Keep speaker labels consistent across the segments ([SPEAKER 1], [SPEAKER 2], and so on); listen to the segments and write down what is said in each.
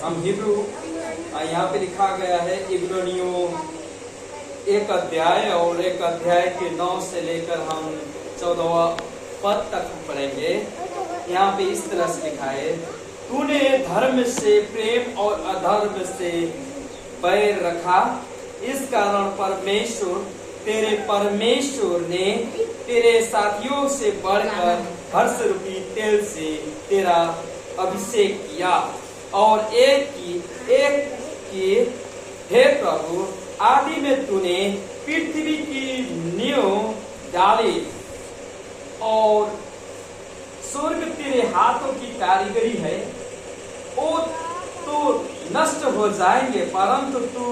[SPEAKER 1] हम हिब्रू यहाँ पे लिखा गया है इब्रानियों 1 अध्याय और 1 अध्याय के 9 से लेकर हम 14वां पद तक पढ़ेंगे। यहाँ पे इस तरह से लिखा है, तूने धर्म से प्रेम और अधर्म से बैर रखा, इस कारण तेरे परमेश्वर ने तेरे साथियों से बढ़कर हर्ष रूपी तेल से तेरा अभिषेक किया और एक की हे प्रभु, आदि में तूने पृथ्वी की नींव डाली और स्वर्ग तेरे हाथों की कारीगरी है। वो तो नष्ट हो जाएंगे परंतु तू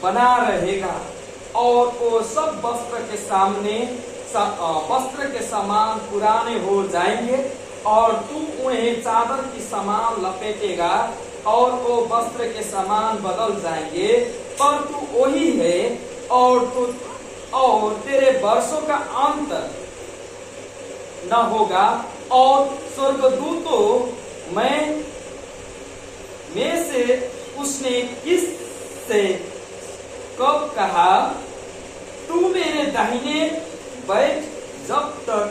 [SPEAKER 1] बना रहेगा और वो सब वस्त्र के समान पुराने हो जाएंगे और तू उन्हें चादर की समान लपेटेगा और वो वस्त्र के समान बदल जाएंगे, पर तू वही है और तेरे वर्षों का अंत न होगा। और स्वर्गदूतों में से उसने किस से कब कहा, तू मेरे दाहिने बैठ जब तक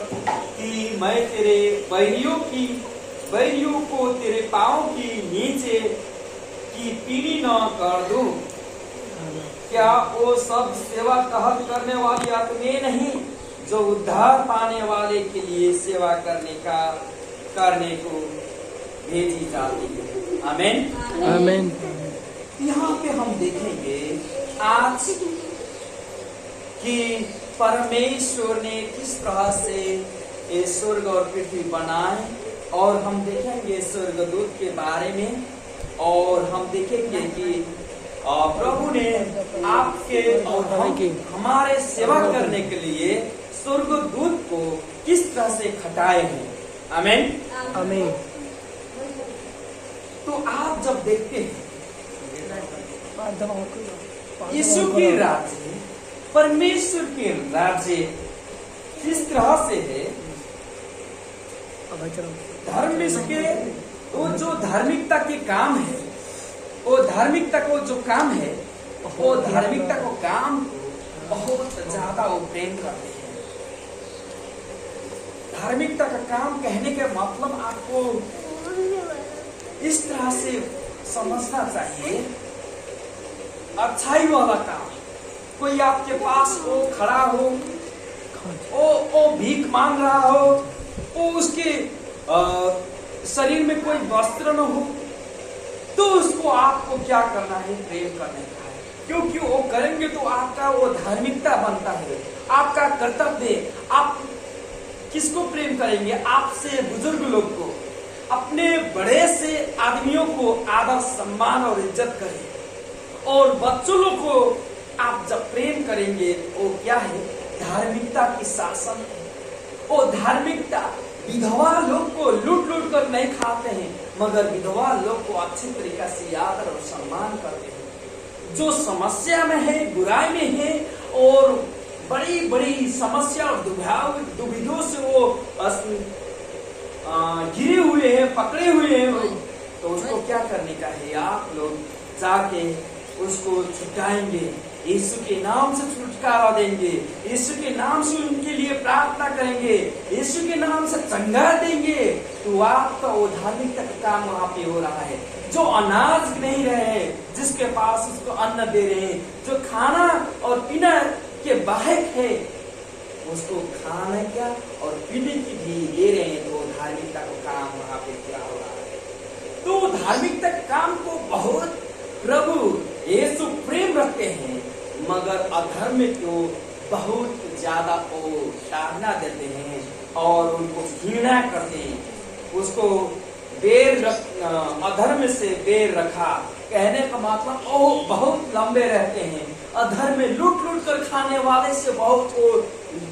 [SPEAKER 1] कि मैं तेरे बैरियों को तेरे पांव की नीचे की पीढ़ी न कर दूं। क्या वो सब सेवा कहत करने वाली आत्माएं नहीं जो उद्धार पाने वाले के लिए सेवा करने को भेजी जाती है। आमीन
[SPEAKER 2] आमीन।
[SPEAKER 1] यहाँ पे हम देखेंगे आज कि परमेश्वर ने किस तरह से ये स्वर्ग और पृथ्वी बनाए, और हम देखेंगे स्वर्गदूत के बारे में, और हम देखेंगे कि प्रभु ने आपके और हमारे सेवा करने के लिए स्वर्गदूत को किस तरह से खटाए हैं। आमीन
[SPEAKER 2] आमीन।
[SPEAKER 1] तो आप जब देखते हैं यीशु के राज्य, परमेश्वर के राज्य किस तरह से है, वो जो धार्मिकता के काम है, वो धार्मिकता को जो काम है, वो धार्मिकता को काम बहुत ज्यादा वो प्रेम करते हैं। धार्मिकता का काम कहने का मतलब आपको इस तरह से समझना चाहिए, अच्छाई वाला काम। कोई आपके पास वो खड़ा हो, वो भीख मांग रहा हो, वो उसके शरीर में कोई वस्त्र न हो, तो उसको आपको क्या करना है, प्रेम करने का है, क्योंकि वो करेंगे तो आपका वो धार्मिकता बनता है, आपका कर्तव्य। आप किसको प्रेम करेंगे? आपसे बुजुर्ग लोग को, अपने बड़े से आदमियों को आदर सम्मान और इज्जत करें, और बच्चों लोग को आप जब प्रेम करेंगे, वो क्या है, धार्मिकता की शासन है। वो धार्मिकता विधवा लोग को लूट कर नहीं खाते हैं, मगर विधवा लोग को अच्छी तरीके से आदर और सम्मान करते हैं। जो समस्या में है, बुराई में है, और बड़ी बड़ी समस्या और दुविधों से वो घिरे हुए हैं, पकड़े हुए हैं, तो उसको क्या करने का है, आप लोग जाके उसको छुटाएंगे, यीशु के नाम से छुटकारा देंगे, यीशु के नाम से उनके लिए प्रार्थना करेंगे, यीशु के नाम से चंगा देंगे, तो आपका वो धार्मिकता का काम वहाँ पे हो रहा है। जो अनाज नहीं रहे, जिसके पास उसको अन्न दे रहे हैं, जो खाना और पीना के बाहक है, उसको खाने क्या और पीने की भी दे रहे हैं, तो धार्मिकता का काम वहाँ पे क्या हो रहा है। तो धार्मिकता काम को बहुत प्रभु यीशु प्रेम रखते हैं, मगर अधर्म को बहुत ज्यादा वो ताड़ना देते हैं और उनको घृणा करते हैं। उसको अधर्म से बेर रखा कहने का मतलब वो बहुत लंबे रहते हैं, अधर्म में लूट कर खाने वाले से बहुत वो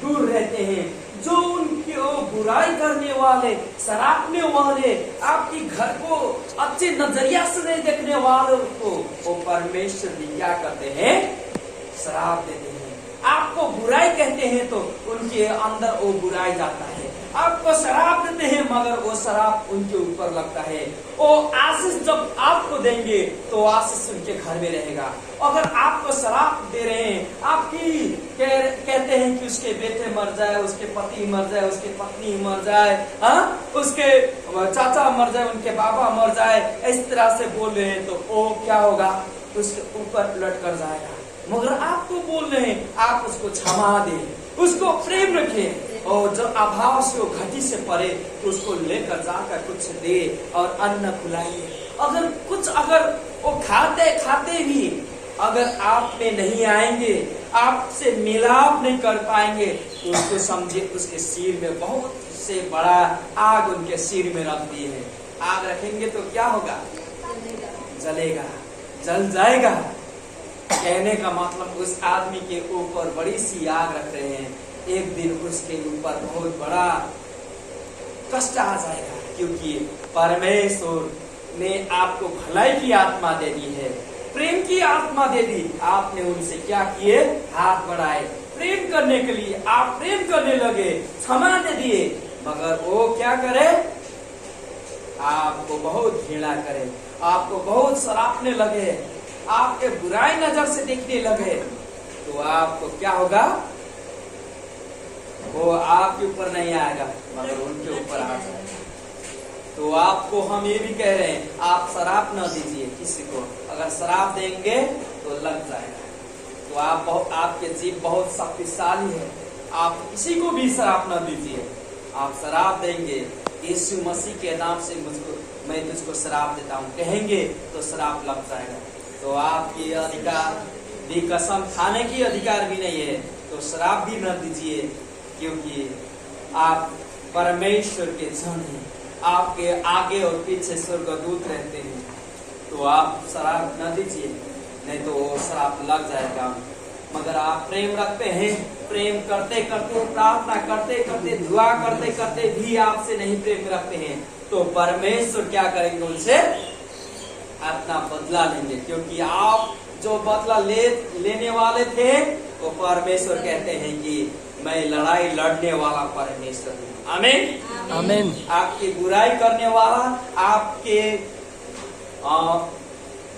[SPEAKER 1] दूर रहते हैं। जो उनकी बुराई करने वाले, सरापने वाले, आपकी घर को अच्छे नजरिया से नहीं देखने वालों को वो परमेश्वर भी क्या करते हैं, शराब देते हैं। आपको बुराई कहते हैं तो उनके अंदर वो बुराई जाता है, आपको शराब देते हैं मगर वो शराब उनके ऊपर लगता है। वो आशीष जब आपको देंगे तो आशीष उनके घर में रहेगा। अगर आपको श्राप दे रहे हैं, आपकी कहते हैं कि उसके बेटे मर जाए, उसके पति मर जाए, उसके पत्नी मर जाए, उसके चाचा मर जाए, उनके बाबा मर जाए, इस तरह से बोल रहे हैं, तो वो क्या होगा, उसके ऊपर उलट कर जाएगा। मगर आपको बोल रहे हैं आप उसको क्षमा दें, उसको प्रेम रखें, और जब अभाव से वो घटी से पड़े तो उसको लेकर जाकर कुछ दे और अन्न खिलाइए। अगर वो खाते भी अगर आप में नहीं आएंगे, आपसे मिलाप नहीं कर पाएंगे, तो उसको समझे उसके सिर में बहुत से बड़ा आग उनके सिर में रख दी है। आग रखेंगे तो क्या होगा, जलेगा, जल जाएगा। कहने का मतलब उस आदमी के ऊपर बड़ी सी आग रख रहे हैं, एक दिन उसके ऊपर बहुत बड़ा कष्ट आ जाएगा, क्योंकि परमेश्वर ने आपको भलाई की आत्मा दे दी है, प्रेम की आत्मा दे दी। आपने उनसे क्या किए, हाथ बढ़ाए प्रेम करने के लिए, आप प्रेम करने लगे, क्षमा दे दिए, मगर वो क्या करे, आपको बहुत घृणा करे, आपको बहुत सराहने लगे, आपके बुराई नजर से देखने लगे, तो आपको क्या होगा, वो आपके ऊपर नहीं आएगा मगर उनके ऊपर आ जाएगा। तो आपको हम ये भी कह रहे हैं, आप शराब न दीजिए किसी को, अगर शराब देंगे तो लग जाएगा। तो आपके जीव बहुत शक्तिशाली है, आप किसी को भी शराब न दीजिए। आप शराब देंगे, यीशु मसीह के नाम से मैं तुझको शराब देता हूँ कहेंगे तो शराब लग जाएगा। तो आपकी अधिकार भी, कसम खाने की अधिकार भी नहीं है, तो शराब भी न दीजिए, क्योंकि आप परमेश्वर के जन हैं, आपके आगे और पीछे स्वर्गदूत रहते हैं। तो आप शराब न दीजिए, नहीं तो वो शराब लग जाएगा। मगर आप प्रेम रखते हैं, प्रेम करते करते, प्रार्थना करते करते, दुआ करते करते भी आपसे नहीं प्रेम रखते हैं, तो परमेश्वर क्या करेंगे, उनसे अपना बदला लेंगे। क्योंकि आप जो बदला लेने वाले थे, वो परमेश्वर कहते हैं कि मैं लड़ाई लड़ने वाला परमेश्वर हूँ। आमीन,
[SPEAKER 2] आमीन।
[SPEAKER 1] आपकी बुराई करने वाला, आपके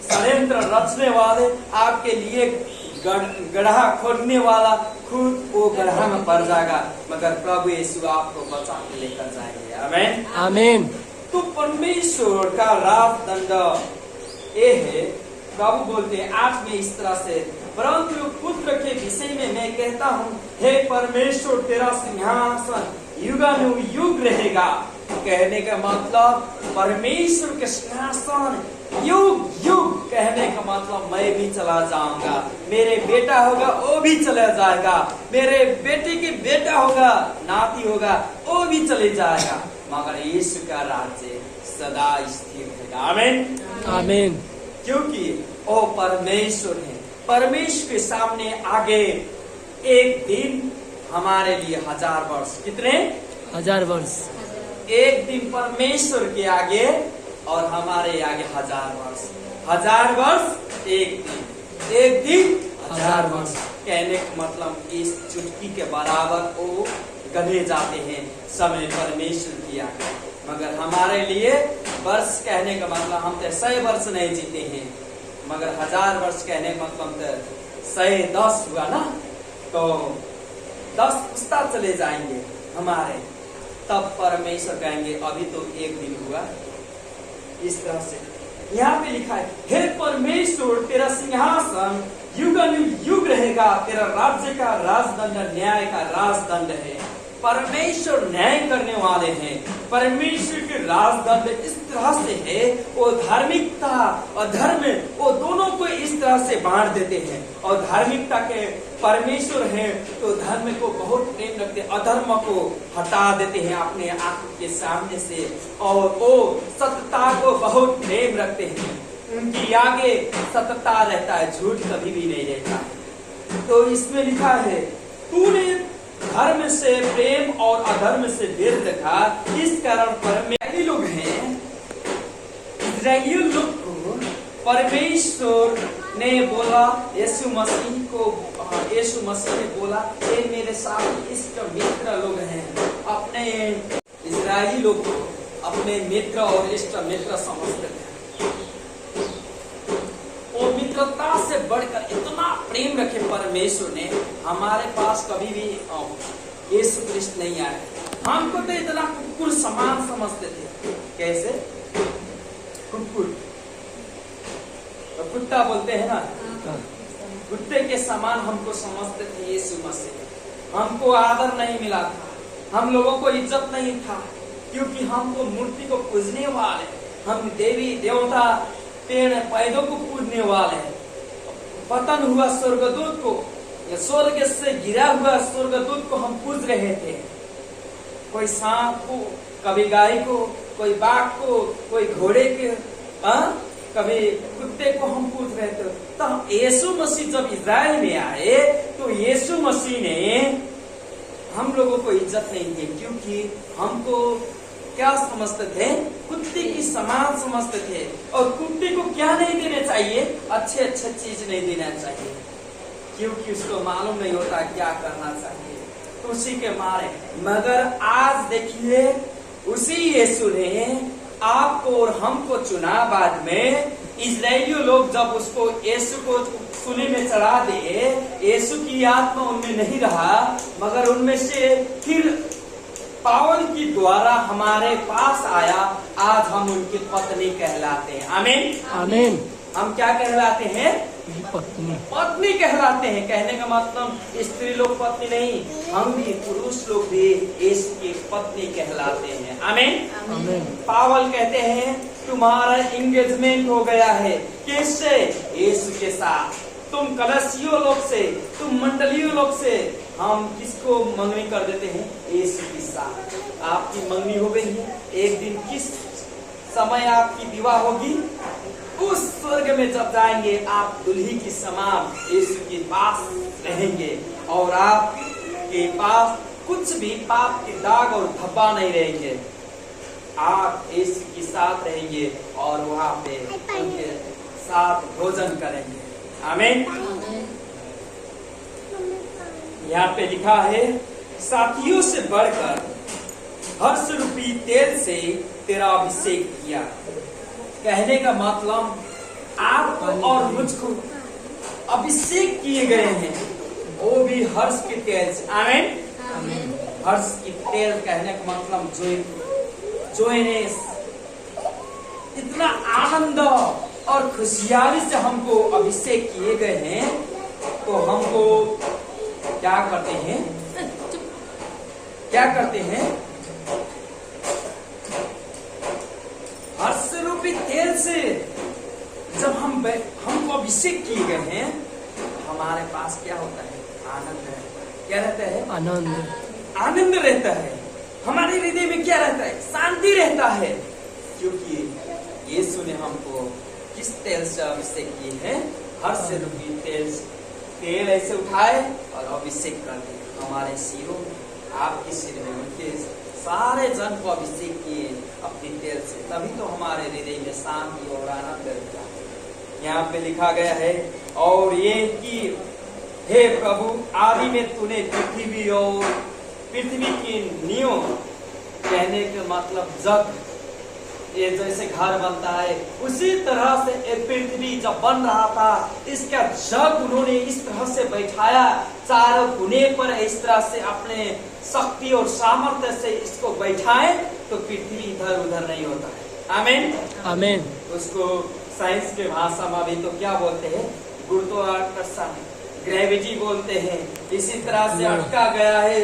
[SPEAKER 1] षड्यंत्र रचने वाले, आपके लिए गड्ढा खोदने वाला खुद वो गड्ढा में पड़ जाएगा, मगर प्रभु यीशु आपको बचा के लेकर जाएंगे। आमीन,
[SPEAKER 2] आमीन।
[SPEAKER 1] तो परमेश्वर का राज दंड ये है। प्रभु बोलते हैं 8 में इस तरह से, परंतु पुत्र के विषय में मैं कहता हूँ, हे परमेश्वर तेरा सिंहासन युगानुयुग रहेगा। कहने का मतलब परमेश्वर के सिंहासन युग युग, कहने का मतलब मैं भी चला जाऊंगा, मेरे बेटा होगा वो भी चला जाएगा, मेरे बेटे के बेटा होगा, नाती होगा वो भी चले जाएगा, मगर यीशु का राज्य सदा स्थिर रहेगा। आमीन,
[SPEAKER 2] आमीन।
[SPEAKER 1] क्योंकि वो परमेश्वर है। परमेश्वर के सामने आगे एक दिन हमारे लिए 1000 वर्ष। कितने?
[SPEAKER 2] 1000 वर्ष।
[SPEAKER 1] एक दिन परमेश्वर के आगे और हमारे आगे 1000 वर्ष। 1000 वर्ष एक दिन, एक दिन 1000 वर्ष। कहने का मतलब इस चुटकी के बराबर वो गने जाते हैं समय परमेश्वर की आगे। मगर हमारे लिए वर्ष कहने का मतलब हम तो 100 वर्ष नहीं जीते हैं, मगर 1000 वर्ष कहने का मतलब तो 110 हुआ ना, तो 10 पुस्ता चले जाएंगे हमारे, तब परमेश्वर कहेंगे अभी तो एक दिन हुआ। इस तरह से यहाँ पे लिखा है, हे परमेश्वर तेरा सिंहासन युगानुयुग रहेगा, तेरा राज्य का राजदंड न्याय का राजदंड है। परमेश्वर न्याय करने वाले हैं। परमेश्वर के राजदंड इस तरह से है, वो धार्मिकता और धर्म वो दोनों को इस तरह से बांट देते हैं। और धार्मिकता के परमेश्वर हैं तो धर्म को बहुत प्रेम रखते हैं, अधर्म को हटा देते हैं अपने आंखों के सामने से, और वो सत्यता को बहुत प्रेम रखते हैं। उनकी आगे सत्यता रहता है, झूठ कभी भी नहीं रहता है। तो इसमें लिखा है, तूने धर्म से प्रेम और अधर्म से वेर रखा, इस कारण परमेश्वरी लोग हैं, इस्राएली लोग को परमेश्वर ने बोला, यीशु मसीह ने बोला, ये मेरे साथ इष्ट मित्र लोग हैं। अपने इस्राएली लोग को अपने मित्र और इष्ट मित्र समझते हैं। से बढ़कर इतना प्रेम रखे परमेश्वर ने, हमारे पास कभी भी यीशु क्रिस्ट नहीं आए। हमको तो इतना कुकुर समान समझते थे। कैसे? कुकुर, तो कुत्ता बोलते हैं ना, कुत्ते के समान हमको समझते थे यीशु मसीह। हमको आदर नहीं मिला था, हम लोगों को इज्जत नहीं था, क्योंकि हमको मूर्ति को पूजने वाले, हम देवी देवता पेड़ पौधों को पूजने वाले हैं। पतन हुआ स्वर्गदूत को, या स्वर्ग से गिरा हुआ स्वर्गदूत को हम पूज रहे थे। कोई सांप को, कभी गाय को, कोई बाघ को, कोई घोड़े के, कभी कुत्ते को हम पूज रहे थे। तो यीशु मसीह जब इज़राइल में आए तो यीशु मसीह ने हम लोगों को इज्जत नहीं दी, क्योंकि हमको क्या समझते थे? कुत्ते की समान समझते थे। और कुत्ते को क्या नहीं देना चाहिए? अच्छे अच्छे चीज नहीं देना चाहिए, क्योंकि उसको मालूम नहीं होता क्या करना चाहिए, तो उसी के मारे। मगर आज देखिए, उसी यीशु ने आपको और हमको चुना। बाद में इजरायली लोग जब उसको यीशु को सूली में चढ़ा दिए, यीशु की आत्मा उनमें नहीं रहा, मगर उनमें से फिर पावल की द्वारा हमारे पास आया। आज हम उनकी पत्नी कहलाते हैं। आमीन
[SPEAKER 2] आमीन।
[SPEAKER 1] हम क्या कहलाते हैं?
[SPEAKER 2] पत्नी।
[SPEAKER 1] पत्नी कहलाते हैं। कहने का मतलब स्त्री लोग पत्नी नहीं, हम भी, पुरुष लोग भी यीशु की पत्नी कहलाते हैं। आमीन
[SPEAKER 2] आमीन।
[SPEAKER 1] पावल कहते हैं तुम्हारा एंगेजमेंट हो गया है। किससे? यीशु के साथ। तुम कलसियों लोग से, तुम मंडलियों लोग से। हम किसको मंगनी कर देते हैं? यीशु के साथ। आपकी मंगनी हो गई है। एक दिन किस समय आपकी विवाह होगी? उस स्वर्ग में जब जाएंगे, आप दुल्ही की समान यीशु के पास रहेंगे, और आपके पास कुछ भी पाप के दाग और धब्बा नहीं रहेंगे। आप यीशु के साथ रहेंगे और वहाँ पे उनके साथ भोजन करेंगे। आमीन। यहाँ पे लिखा है, साथियों से बढ़कर हर्ष रूपी तेल से तेरा अभिषेक किया। कहने का मतलब आपको और मुझको अभिषेक किए गए हैं, वो भी हर्ष के तेल से। आमीन। हर्ष की तेल कहने का मतलब जोयनेस, इतना आनंद और खुशहाली से हमको अभिषेक किए गए हैं। तो हमको क्या करते हैं? क्या करते हैं? हर्ष रूपी तेल से जब हमको अभिषेक किए गए हैं, हमारे पास क्या होता है? आनंद है। क्या रहता है?
[SPEAKER 2] आनंद।
[SPEAKER 1] आनंद रहता है। हमारे हृदय में क्या रहता है? शांति रहता है, क्योंकि यीशु ने हमको किस तेल से अभिषेक किए हैं? हर्ष रूपी तेल से। तेल ऐसे उठाए और अभिषेक कर दिए हमारे सिरों में, आपके सिर में, उनके सारे जन को अभिषेक किए अपनी तेल से। तभी तो हमारे हृदय में शांति और आनंद रहता है। यहाँ पे लिखा गया है, और ये कि हे प्रभु, आदि में तूने पृथ्वी और पृथ्वी की नींव, कहने का मतलब जग, ये जैसे घर बनता है, उसी तरह से एक पृथ्वी जब बन रहा था, इसका जग उन्होंने इस तरह से बैठाया, चारों कोने पर इस तरह से अपने शक्ति और सामर्थ्य से इसको बैठाए, तो पृथ्वी इधर उधर नहीं होता है। आमीन
[SPEAKER 2] आमीन।
[SPEAKER 1] उसको साइंस के भाषा में भी तो क्या बोलते हैं? गुरुत्वाकर्षण, ग्रेविटी बोलते हैं। इसी तरह से अटका गया है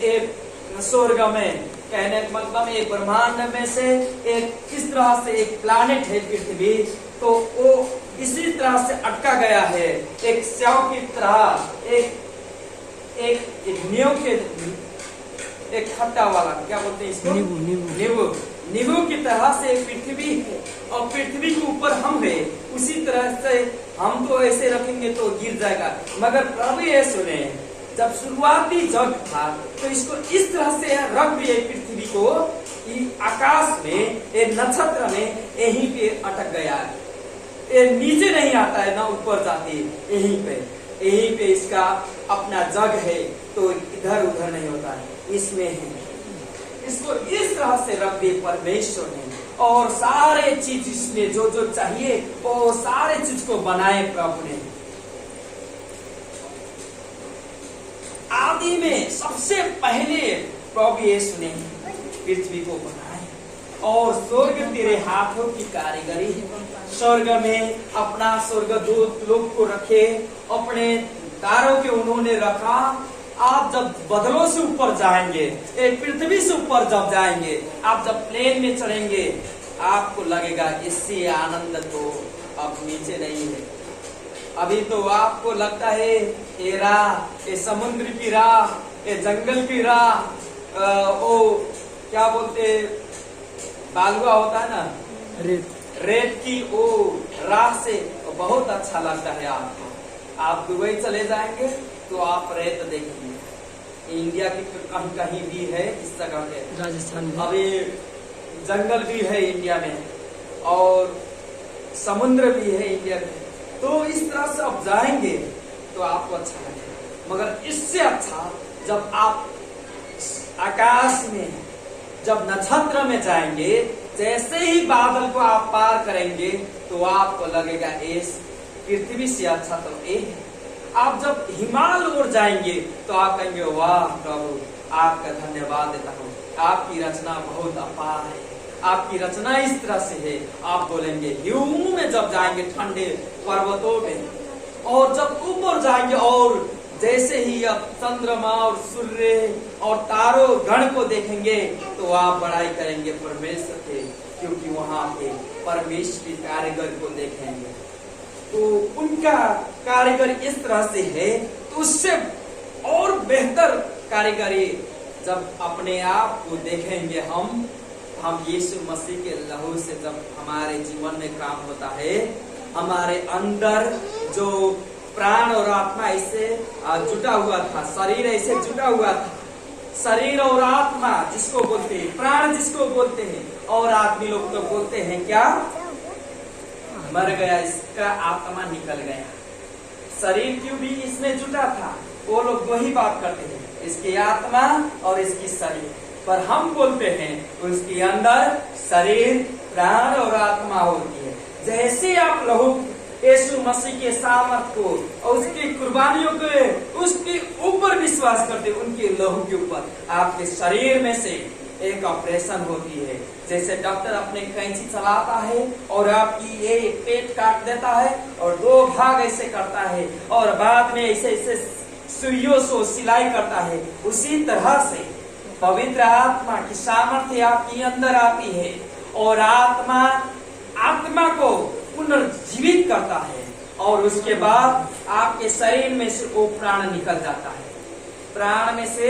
[SPEAKER 1] एक स्वर्ग में। कहने का मतलब एक ब्रह्मांड में से एक, इस तरह से एक प्लैनेट है पृथ्वी, तो वो इसी तरह से अटका गया है, एक स्याव की तरह, एक नींव के, एक खट्टा वाला, क्या बोलते हैं इसको? नींबू की तरह से पृथ्वी है, और पृथ्वी के ऊपर हम है। उसी तरह से हम तो ऐसे रखेंगे तो गिर जाएगा, मगर प्रभु यीशु ने जब शुरुआती जग था, तो इसको इस तरह से रख दिए पृथ्वी को, आकाश में, एक नक्षत्र में, यहीं पे अटक गया है। ये नीचे नहीं आता है, ना ऊपर जाती है, यहीं पे इसका अपना जग है, तो इधर उधर नहीं होता है, इसमें है। इसको इस तरह से रख दिए परमेश्वर ने, और सारे चीज इसमें जो जो चाहिए वो सारे चीज को बनाए प्रभु ने। आदि में सबसे पहले प्रभु यीशु ने पृथ्वी को बनाए और स्वर्ग तेरे हाथों की कारीगरी है। स्वर्ग में अपना स्वर्गदूत लोग को रखे, अपने तारों के उन्होंने रखा। आप जब बदलों से ऊपर जाएंगे, पृथ्वी से ऊपर जब जाएंगे, आप जब प्लेन में चढ़ेंगे, आपको लगेगा इससे आनंद तो अब नीचे नहीं है। अभी तो आपको लगता है ये राह, ये समुद्र की राह, ये जंगल की राह, वो क्या बोलते बालुआ होता है ना, रेत की वो राह से बहुत अच्छा लगता है आपको। आप दुबई चले जाएंगे तो आप रेत देखेंगे। इंडिया की कहीं कहीं भी है इस जगह पे,
[SPEAKER 2] राजस्थान में
[SPEAKER 1] अभी जंगल भी है इंडिया में और समुद्र भी है इंडिया में। तो इस तरह से आप जाएंगे तो आपको अच्छा लगेगा। मगर इससे अच्छा जब आप आकाश में, जब नक्षत्र में जाएंगे, जैसे ही बादल को आप पार करेंगे तो आपको लगेगा इस पृथ्वी से अच्छा तो ये है। आप जब हिमालय ओर जाएंगे तो आप कहेंगे वाह प्रभु आपका धन्यवाद देता हूँ, आपकी रचना बहुत अपार है, आपकी रचना इस तरह से है। आप बोलेंगे ह्यूम में जब जाएंगे ठंडे पर्वतों में, और जब ऊपर जाएंगे और जैसे ही आप चंद्रमा और सूर्य और तारों गण को देखेंगे तो आप बड़ाई करेंगे परमेश्वर के, क्योंकि वहां पे परमेश्वर की कारीगर को देखेंगे तो उनका कारीगर इस तरह से है। तो उससे और बेहतर कारीगरी जब अपने आप को देखेंगे हम यीशु मसीह के लहू से जब हमारे जीवन में काम होता है, हमारे अंदर जो प्राण और आत्मा ऐसे जुटा हुआ था, शरीर ऐसे जुटा हुआ था, शरीर और आत्मा जिसको बोलते हैं, प्राण जिसको बोलते हैं, और आदमी लोग तो बोलते हैं क्या, मर गया, इसका आत्मा निकल गया। शरीर क्यों भी इसमें जुटा था, वो लोग वही बात करते हैं, इसकी आत्मा और इसकी शरीर। पर हम बोलते हैं उसके अंदर शरीर, प्राण और आत्मा होती है। जैसे आप लहू यीशु मसीह के सामर्थ को और उसकी कुर्बानियों के उसके ऊपर विश्वास करते, उनके लहू के ऊपर आपके शरीर में से एक ऑपरेशन होती है। जैसे डॉक्टर अपने कैंची चलाता है और आपकी ये पेट काट देता है और दो भाग ऐसे करता है और बाद में ऐसे ऐसे सुइयों से सिलाई करता है, उसी तरह से पवित्र आत्मा की सामर्थ्य आपके अंदर आती है और आत्मा को पुनर्जीवित करता है और उसके बाद आपके शरीर में से वो प्राण निकल जाता है। प्राण में से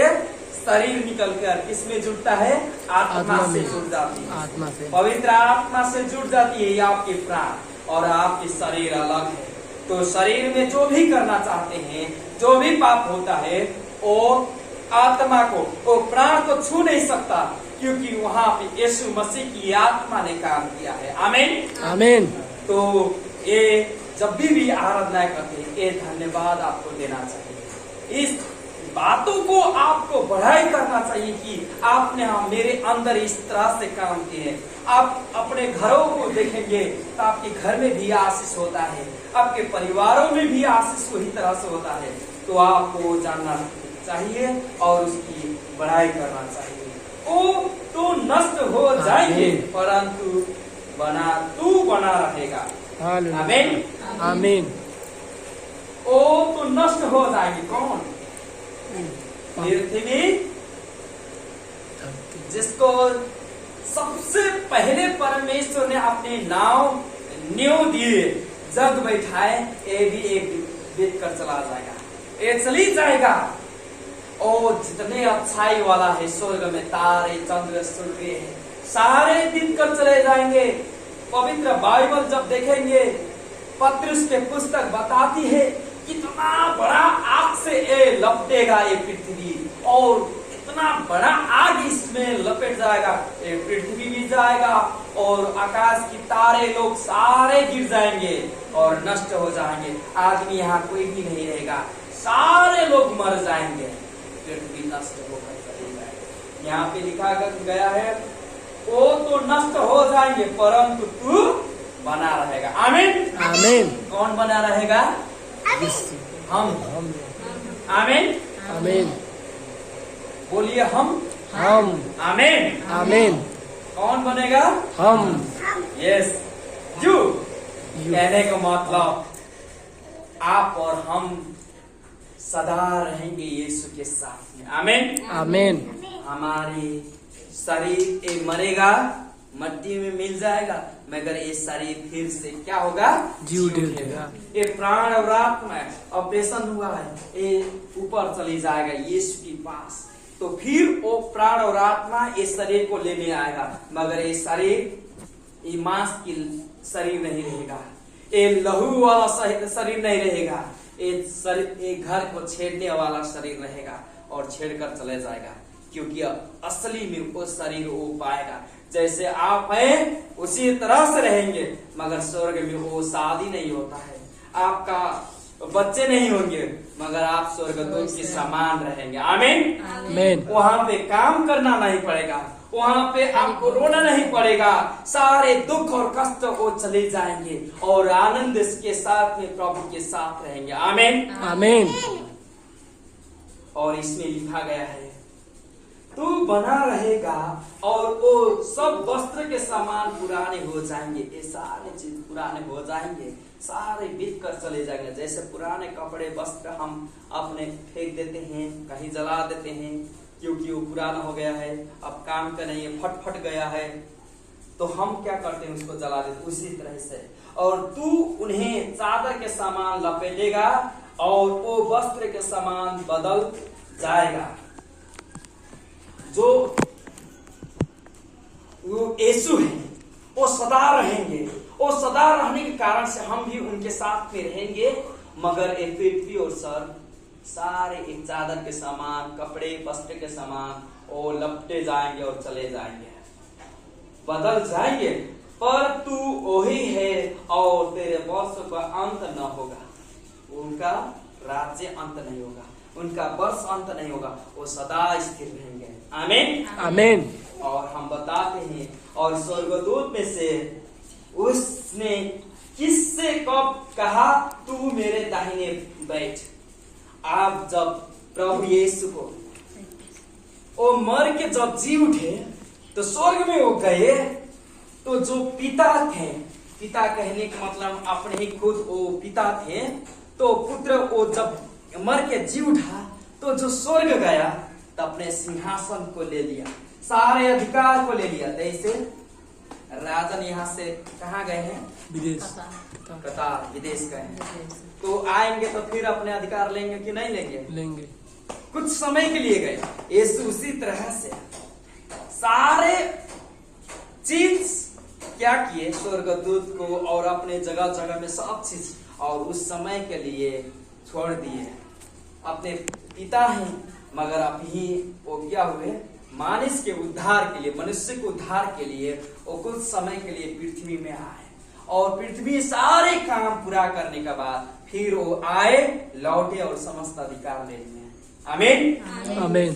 [SPEAKER 1] शरीर निकलकर किसमें जुड़ता है, आत्मा से जुड़ जाती है, आत्मा से, पवित्र आत्मा से जुड़ जाती है। ये आपके प्राण और आपके शरीर अलग है। तो शरीर में जो भी करना चाहते हैं, जो भी पाप होता है, वो आत्मा को, वो प्राण को छू नहीं सकता, क्योंकि वहां पे यीशु मसीह की आत्मा ने काम किया है। आमीन, आमीन। तो ये जब भी आराधना करते हैं, ये धन्यवाद आपको देना चाहिए। इस बातों को आपको बढ़ाई करना चाहिए कि आपने मेरे अंदर इस तरह से काम किए हैं। आप अपने घरों को देखेंगे तो आपके घर में भी आशीष होता है, आपके परिवारों में भी आशीष वही तरह से होता है। तो आपको जानना चाहिए और उसकी बढ़ाई करना चाहिए। वो तो नष्ट हो जाएंगे परंतु तू बना रहेगा। आमीन, आमीन। वो तो नष्ट हो जाएंगे, कौन, पृथ्वी जिसको सबसे पहले परमेश्वर ने अपने नींव दिए, जग बैठाए, ये भी एक बीत कर चला जाएगा, ये चली जाएगा। और जितने अच्छाई वाला है स्वर्ग में, तारे चंद्र सूर्य है, सारे बीत कर चले जाएंगे। पवित्र बाइबल जब देखेंगे, पत्रुस के पुस्तक बताती है कितना बड़ा आग से ये लपटेगा ये पृथ्वी, और इतना बड़ा आग इसमें लपेट जाएगा, ये पृथ्वी भी जाएगा और आकाश की तारे लोग सारे गिर जाएंगे और नष्ट हो जाएंगे। आदमी यहाँ कोई भी नहीं रहेगा, सारे लोग मर जाएंगे, पृथ्वी नष्ट होकर चली जाएगी। यहाँ पे लिखा गया है वो तो नष्ट हो जाएंगे, परंतु तू बना रहेगा। आमीन।
[SPEAKER 2] आमीन।
[SPEAKER 1] कौन बना रहेगा?
[SPEAKER 2] यीशु।
[SPEAKER 1] हम।
[SPEAKER 2] हम।
[SPEAKER 1] आमीन।
[SPEAKER 2] आमीन।
[SPEAKER 1] बोलिए हम। आमीन।
[SPEAKER 2] आमीन।
[SPEAKER 1] कौन बनेगा?
[SPEAKER 2] हम।
[SPEAKER 1] Yes, you.
[SPEAKER 2] यू।
[SPEAKER 1] कहने का मतलब आप और हम सदा रहेंगे यीशु के साथ में। आमीन।
[SPEAKER 2] आमीन।
[SPEAKER 1] हमारी शरीर ये मरेगा, मट्टी में मिल जाएगा, मगर ये शरीर फिर से क्या होगा?
[SPEAKER 2] जी उठेगा।
[SPEAKER 1] ये प्राण और आत्मा ऑपरेशन हुआ है, ये ऊपर चली जाएगा यीशु के पास। तो फिर वो प्राण और आत्मा इस शरीर को लेने आएगा, मगर ये शरीर ये मांस की शरीर नहीं रहेगा, ये लहू वाला शरीर नहीं रहेगा, ये घर को छेड़ने वाला शरीर रहेगा और छेड़कर चले जाएगा, क्योंकि असली में वो शरीर वो पाएगा। जैसे आप हैं उसी तरह से रहेंगे, मगर स्वर्ग में वो शादी नहीं होता है, आपका बच्चे नहीं होंगे, मगर आप स्वर्गदूत के समान रहेंगे। आमीन।
[SPEAKER 2] आमीन।
[SPEAKER 1] वहाँ पे काम करना नहीं पड़ेगा, वहाँ पे आपको रोना नहीं पड़ेगा, सारे दुख और कष्ट वो चले जाएंगे और आनंद के साथ में प्रभु के साथ रहेंगे। आमीन।
[SPEAKER 2] आमीन।
[SPEAKER 1] और इसमें लिखा गया है, तू बना रहेगा और वो सब वस्त्र के सामान पुराने हो जाएंगे, ये सारे चीज पुराने हो जाएंगे, सारे बीत कर चले जाएंगे। जैसे पुराने कपड़े वस्त्र हम अपने फेंक देते हैं, कहीं जला देते हैं, क्योंकि वो पुराना हो गया है, अब काम का नहीं है, फट गया है, तो हम क्या करते हैं? उसको जला देते। उसी तरह से और तू उन्हें चादर के सामान लपेटेगा और वो वस्त्र के सामान बदल जाएगा। जो यीशु है वो सदा रहेंगे, वो सदा रहने के कारण से हम भी उनके साथ में रहेंगे, मगर एक पृथ्वी और स्वर्ग सारे एक चादर के समान, कपड़े वस्त्र के समान वो लपटे जाएंगे और चले जाएंगे, बदल जाएंगे। पर तू वही है और तेरे वर्ष का अंत न होगा, उनका राज्य अंत नहीं होगा, उनका वर्ष अंत नहीं होगा, वो सदा स्थिर रहेंगे। आमीन।
[SPEAKER 2] आमीन।
[SPEAKER 1] और हम बताते हैं, और स्वर्गदूत में से उसने किससे कब कहा, तू मेरे दाहिने बैठ। आप जब प्रभु यीशु को वो मर के जब जी उठे तो स्वर्ग में वो गए, तो जो पिता थे, पिता कहने का मतलब अपने ही खुद वो पिता थे, तो पुत्र वो जब मर के जी उठा तो जो स्वर्ग गया तो अपने सिंहासन को ले लिया, सारे अधिकार को ले लिया। जैसे राजन यहाँ से कहाँ गए हैं?
[SPEAKER 2] विदेश।
[SPEAKER 1] कतार, विदेश गए हैं, तो आएंगे तो फिर अपने अधिकार लेंगे कि नहीं लेंगे?
[SPEAKER 2] लेंगे।
[SPEAKER 1] कुछ समय के लिए गए। यीशु उसी तरह से सारे चीज क्या किए? स्वर्गदूत को और अपने जगह जगह में सब चीज, और उस समय के लिए छोड़ दिए। अपने पिता हैं, मगर अभी वो क्या हुए? मानस के उद्धार के लिए, मनुष्य के उद्धार के लिए वो कुछ समय के लिए पृथ्वी में आए, और पृथ्वी सारे काम पूरा करने के बाद फिर वो आए, लौटे और समस्त अधिकार ले लिए। आमीन।
[SPEAKER 2] आमीन।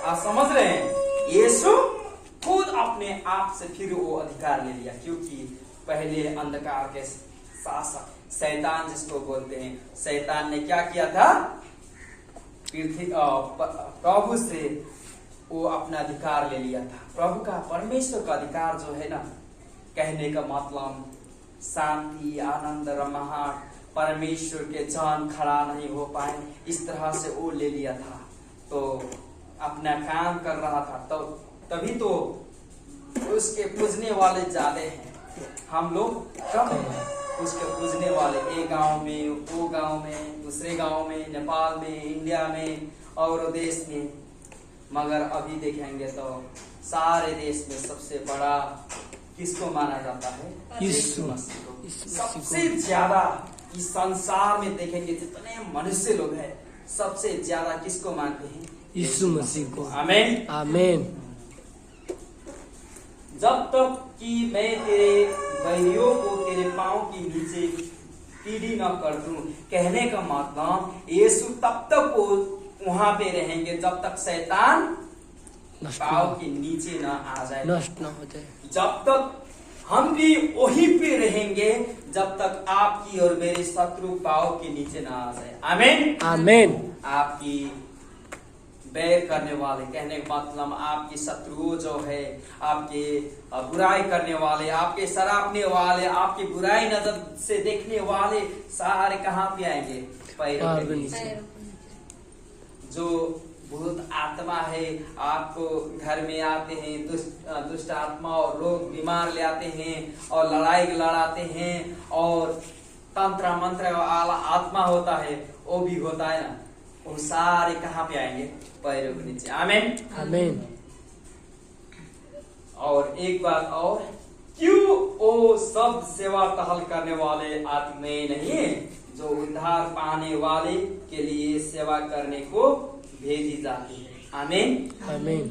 [SPEAKER 1] आप समझ रहे हैं? यीशु खुद अपने आप से फिर वो अधिकार ले लिया, क्योंकि पहले अंधकार के शासक शैतान जिसको बोलते हैं, शैतान ने क्या किया था? प्रभु से वो अपना अधिकार ले लिया था। प्रभु का, परमेश्वर का अधिकार जो है ना, कहने का मतलब शांति, आनंद, रमाहट, परमेश्वर के जान खड़ा नहीं हो पाए, इस तरह से वो ले लिया था। तो अपना काम कर रहा था, तो तभी तो उसके पूजने वाले ज्यादा हैं, हम लोग कम हैं उसके पूजने वाले। एक गांव में, वो गांव में, दूसरे गांव में, नेपाल में, इंडिया में और देश में। मगर अभी देखेंगे तो सारे देश में सबसे बड़ा किसको माना जाता है?
[SPEAKER 2] यीशु
[SPEAKER 1] मसीह को।
[SPEAKER 2] को।
[SPEAKER 1] सबसे ज्यादा इस संसार में देखेंगे जितने मनुष्य लोग हैं, सबसे ज्यादा किसको मानते हैं?
[SPEAKER 2] यीशु मसीह को।
[SPEAKER 1] आमीन।
[SPEAKER 2] आमीन।
[SPEAKER 1] जब तक कि मैं तेरे बैरियों को तेरे पांव के नीचे पीढ़ी न कर दूं, कहने का मतलब यीशु तब तक वो वहां पे रहेंगे जब तक शैतान
[SPEAKER 2] नष्ट
[SPEAKER 1] पाँव के नीचे न आ जाए।
[SPEAKER 2] नष्ट न हो जाए।
[SPEAKER 1] जब तक हम भी वहीं पे रहेंगे जब तक आपकी और मेरे शत्रु पाँव के नीचे ना आ जाए। आमीन
[SPEAKER 2] आमीन।
[SPEAKER 1] आपकी बैर करने वाले, कहने का मतलब आपकी शत्रुओं जो है, आपके बुराई करने वाले, आपके सरापने वाले, आपकी बुराई नजर से देखने वाले सारे कहाँ पे आएंगे? पैरों के नीचे। जो भूत आत्मा है आपको घर में आते हैं, दुष्ट आत्मा और लोग बीमार ले आते हैं और लड़ाई लड़ाते हैं, और तंत्र मंत्र आत्मा होता है वो भी होता है ना, वो सारे कहाँ पे आएंगे? पैरों के नीचे। आमीन
[SPEAKER 2] आमीन।
[SPEAKER 1] और एक बात और, क्यों वो सब सेवा टहल करने वाले आत्माएं नहीं जो उद्धार पाने वाले के लिए सेवा करने को भेजी जाती है? आमीन
[SPEAKER 2] आमीन।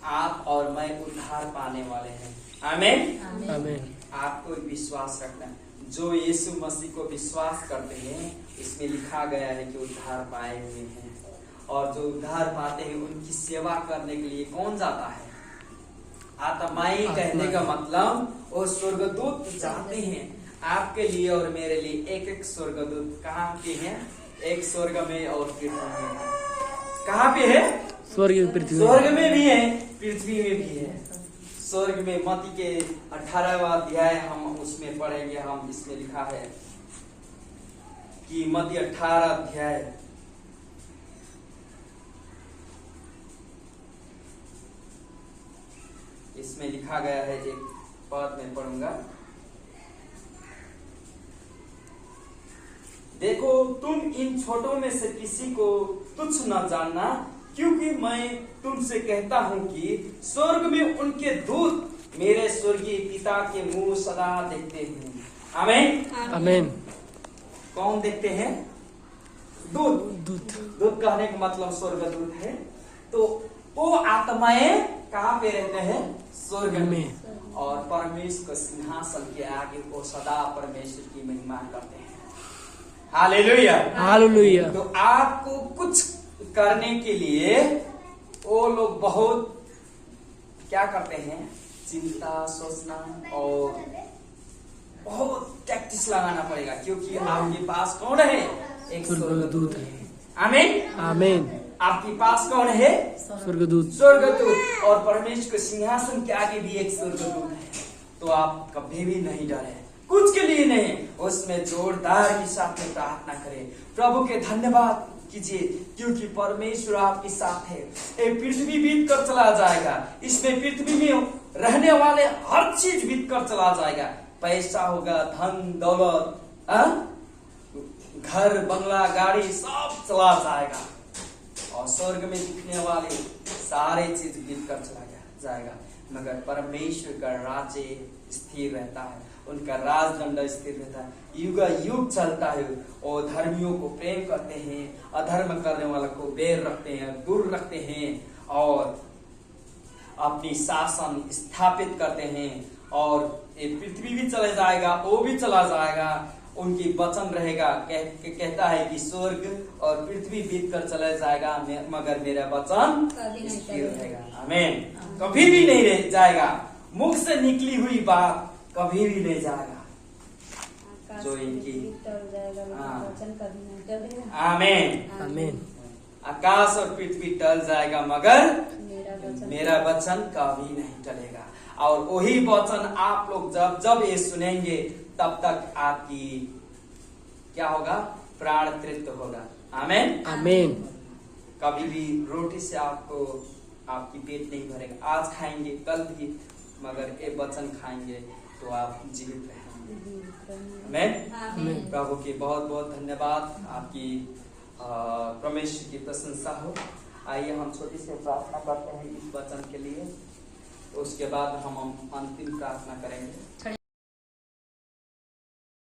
[SPEAKER 1] आप और मैं उद्धार पाने वाले हैं। आमीन
[SPEAKER 2] आमीन।
[SPEAKER 1] आपको विश्वास रखना, जो यीशु मसीह को विश्वास करते हैं इसमें लिखा गया है कि उद्धार पाए हुए हैं, और जो उद्धार पाते हैं उनकी सेवा करने के लिए कौन जाता है? आत्माएं। कहने का मतलब वो स्वर्गदूत जाते हैं आपके लिए और मेरे लिए। एक एक स्वर्गदूत कहाँ पे हैं? एक स्वर्ग में और पृथ्वी में। कहाँ पे है?
[SPEAKER 2] स्वर्ग पृथ्वी।
[SPEAKER 1] स्वर्ग में भी है, पृथ्वी में भी है। स्वर्ग में मत्ती के 18वां अध्याय हम उसमें पढ़ेंगे। हम इसमें लिखा है कि मत्ती 18 अध्याय इसमें लिखा गया है, एक पद में पढ़ूंगा। देखो तुम इन छोटों में से किसी को तुच्छ न जानना, क्योंकि मैं तुमसे कहता हूं कि स्वर्ग में उनके दूत मेरे स्वर्गीय पिता के मुंह सदा देखते हैं। आमीन
[SPEAKER 2] आमीन।
[SPEAKER 1] कौन देखते हैं? दूत।
[SPEAKER 2] दूत।
[SPEAKER 1] दूत कहने का मतलब स्वर्गदूत है। तो वो आत्माएं कहाँ पे रहते हैं? स्वर्ग में। और परमेश्वर के सिंहासन के आगे वो सदा परमेश्वर की महिमा करते हैं। Hallelujah
[SPEAKER 2] hallelujah.
[SPEAKER 1] तो आपको कुछ करने के लिए वो लोग बहुत क्या करते हैं? चिंता, सोचना और बहुत टैक्टिस लगाना पड़ेगा, क्योंकि आपके पास कौन है? एक स्वर्गदूत है। आमीन
[SPEAKER 2] आमीन।
[SPEAKER 1] आपके पास कौन है?
[SPEAKER 2] स्वर्गदूत।
[SPEAKER 1] स्वर्गदूत। और परमेश्वर के सिंहासन के आगे भी एक स्वर्गदूत है। तो आप कभी भी नहीं डरे, कुछ के लिए नहीं, उसमें जोरदार के साथ में प्रार्थना करें, प्रभु के धन्यवाद कीजिए, क्योंकि परमेश्वर आपके साथ है। ये पृथ्वी बीत कर चला जाएगा, इसमें पृथ्वी में रहने वाले हर चीज बीत कर चला जाएगा। पैसा होगा, धन दौलत, घर बंगला गाड़ी सब चला जाएगा, और स्वर्ग में दिखने वाले सारे चीज बीत कर चला जाएगा, मगर परमेश्वर का राज्य स्थिर रहता है, उनका राजदंड स्थिर रहता है, युग युग चलता है। और धर्मियों को प्रेम करते हैं, अधर्म करने वालों को बैर रखते हैं, दूर रखते हैं, और अपनी शासन स्थापित करते हैं। और ये पृथ्वी भी चला जाएगा, वो भी चला जाएगा, उनकी वचन रहेगा। कहता है कि स्वर्ग और पृथ्वी बीत कर चला जाएगा, मगर मेरा वचन स्थिर रहेगा। आमीन। कभी भी नहीं रह जाएगा, मुख से निकली हुई बात कभी भी नहीं जाएगा। जो इनकी आमीन
[SPEAKER 2] आमीन।
[SPEAKER 1] आकाश और पृथ्वी टल जाएगा, मगर मेरा वचन कभी नहीं टलेगा। और वही वचन आप लोग जब जब ये सुनेंगे तब तक आपकी क्या होगा? प्राण तृप्त होगा। आमीन
[SPEAKER 2] आमीन।
[SPEAKER 1] कभी भी रोटी से आपको आपकी पेट नहीं भरेगा। आज खाएंगे, कल भी, मगर ये वचन खाएंगे तो आप जीवित रहेंगे। आमीन। प्रभु की बहुत बहुत धन्यवाद, आपकी परमेश्वर की प्रशंसा हो। आइए हम छोटी सी प्रार्थना करते हैं इस वचन के लिए, उसके बाद हम अंतिम प्रार्थना करेंगे।